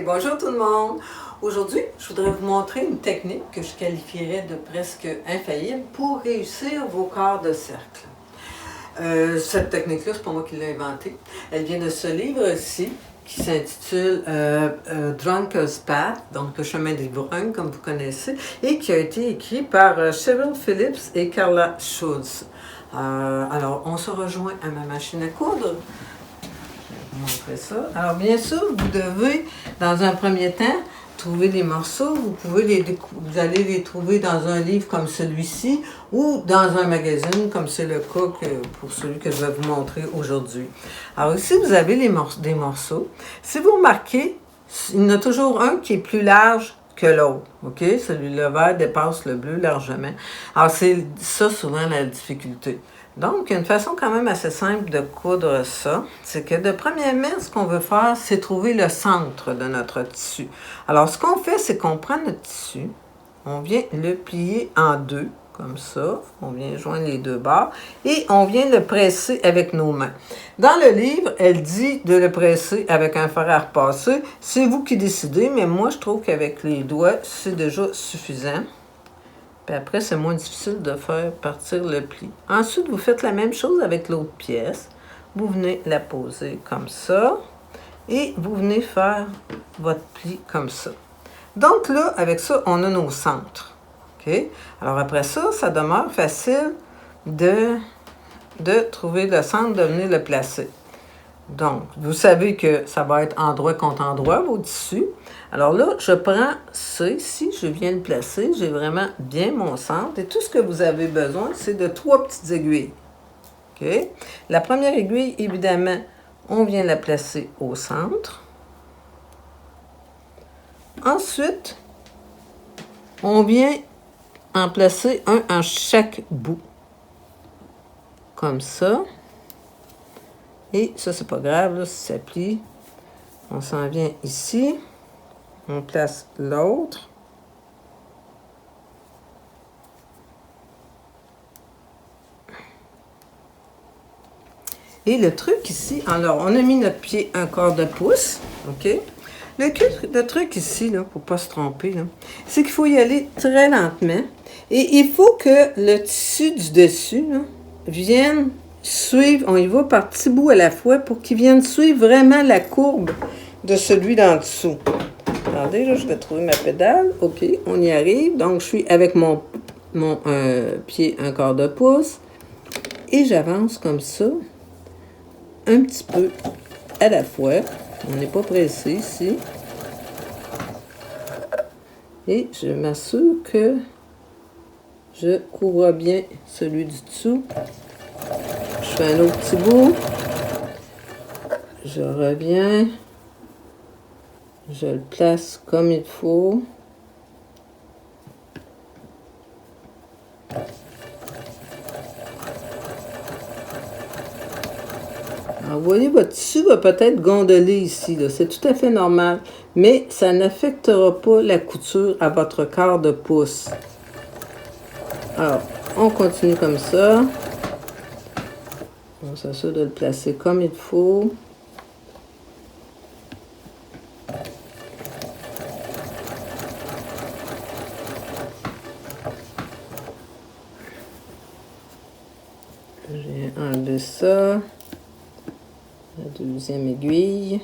bonjour tout le monde! Aujourd'hui, je voudrais vous montrer une technique que je qualifierais de presque infaillible pour réussir vos corps de cercle. Cette technique-là, c'est pas moi qui l'ai inventée. Elle vient de ce livre-ci qui s'intitule Drunker's Path, donc le chemin des bruns, comme vous connaissez, et qui a été écrit par Cheryl Phillips et Carla Schulz. Alors, on se rejoint à ma machine à coudre. Je vais vous montrer ça. Alors, bien sûr, vous devez, dans un premier temps, trouver les morceaux. Vous allez les trouver dans un livre comme celui-ci ou dans un magazine, comme c'est le cas pour celui que je vais vous montrer aujourd'hui. Alors, ici, vous avez des morceaux. Si vous remarquez, il y en a toujours un qui est plus large que l'autre. OK? Celui-là vert dépasse le bleu largement. Alors, c'est ça souvent la difficulté. Donc, il y a une façon quand même assez simple de coudre ça. C'est que de premièrement, ce qu'on veut faire, c'est trouver le centre de notre tissu. Alors, ce qu'on fait, c'est qu'on prend notre tissu, on vient le plier en deux, comme ça. On vient joindre les deux bords et on vient le presser avec nos mains. Dans le livre, elle dit de le presser avec un fer à repasser. C'est vous qui décidez, mais moi, je trouve qu'avec les doigts, c'est déjà suffisant. Puis après, c'est moins difficile de faire partir le pli. Ensuite, vous faites la même chose avec l'autre pièce. Vous venez la poser comme ça. Et vous venez faire votre pli comme ça. Donc là, avec ça, on a nos centres. OK? Alors après ça, ça demeure facile de trouver le centre, de venir le placer. Donc, vous savez que ça va être endroit contre endroit, vos tissus. Alors là, je prends ça ici, je viens le placer, j'ai vraiment bien mon centre. Et tout ce que vous avez besoin, c'est de 3 petites aiguilles. OK? La première aiguille, évidemment, on vient la placer au centre. Ensuite, on vient en placer un en chaque bout. Comme ça. Et ça, c'est pas grave, là, si ça plie. On s'en vient ici. On place l'autre. Et le truc ici, alors, on a mis notre pied un quart de pouce, OK? Le truc ici, là, pour ne pas se tromper, c'est qu'il faut y aller très lentement. Et il faut que le tissu du dessus là, vienne suivre, on y va par petits bouts à la fois pour qu'il vienne suivre vraiment la courbe de celui d'en dessous. Attendez, là, je vais trouver ma pédale. OK, on y arrive. Donc, je suis avec mon pied un quart de pouce. Et j'avance comme ça, un petit peu à la fois. On n'est pas pressé ici. Et je m'assure que je couvre bien celui du dessous. Je fais un autre petit bout. Je reviens. Je le place comme il faut. Alors, vous voyez, votre tissu va peut-être gondoler ici. C'est tout à fait normal. Mais ça n'affectera pas la couture à votre quart de pouce. Alors, on continue comme ça. On s'assure de le placer comme il faut. J'ai enlevé ça. La deuxième aiguille.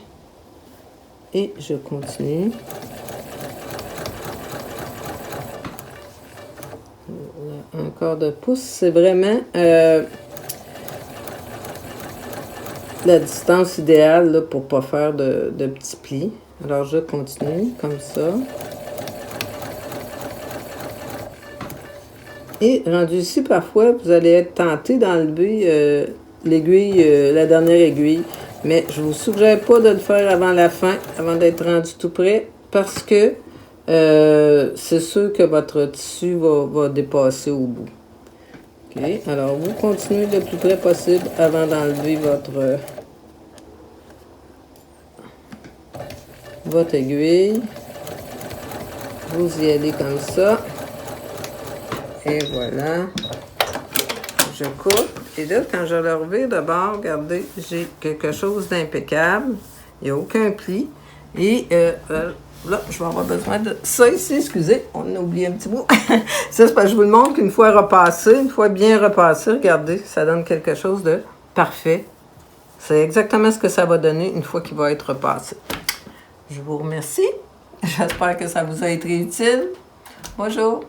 Et je continue. Un quart de pouce, c'est vraiment la distance idéale là, pour ne pas faire de petits plis. Alors, je continue comme ça. Et rendu ici, parfois, vous allez être tenté d'enlever l'aiguille, la dernière aiguille. Mais je ne vous suggère pas de le faire avant la fin, avant d'être rendu tout près, parce que c'est sûr que votre tissu va dépasser au bout. OK, alors vous continuez le plus près possible avant d'enlever votre aiguille. Vous y allez comme ça. Et voilà. Je coupe. Et là, quand je le revire de bord, regardez, j'ai quelque chose d'impeccable. Il n'y a aucun pli. Et là, je vais avoir besoin de ça ici. Excusez, on a oublié un petit bout. Ça, c'est parce que je vous le montre qu'une fois repassé, une fois bien repassé, regardez, ça donne quelque chose de parfait. C'est exactement ce que ça va donner une fois qu'il va être repassé. Je vous remercie. J'espère que ça vous a été utile. Bonjour.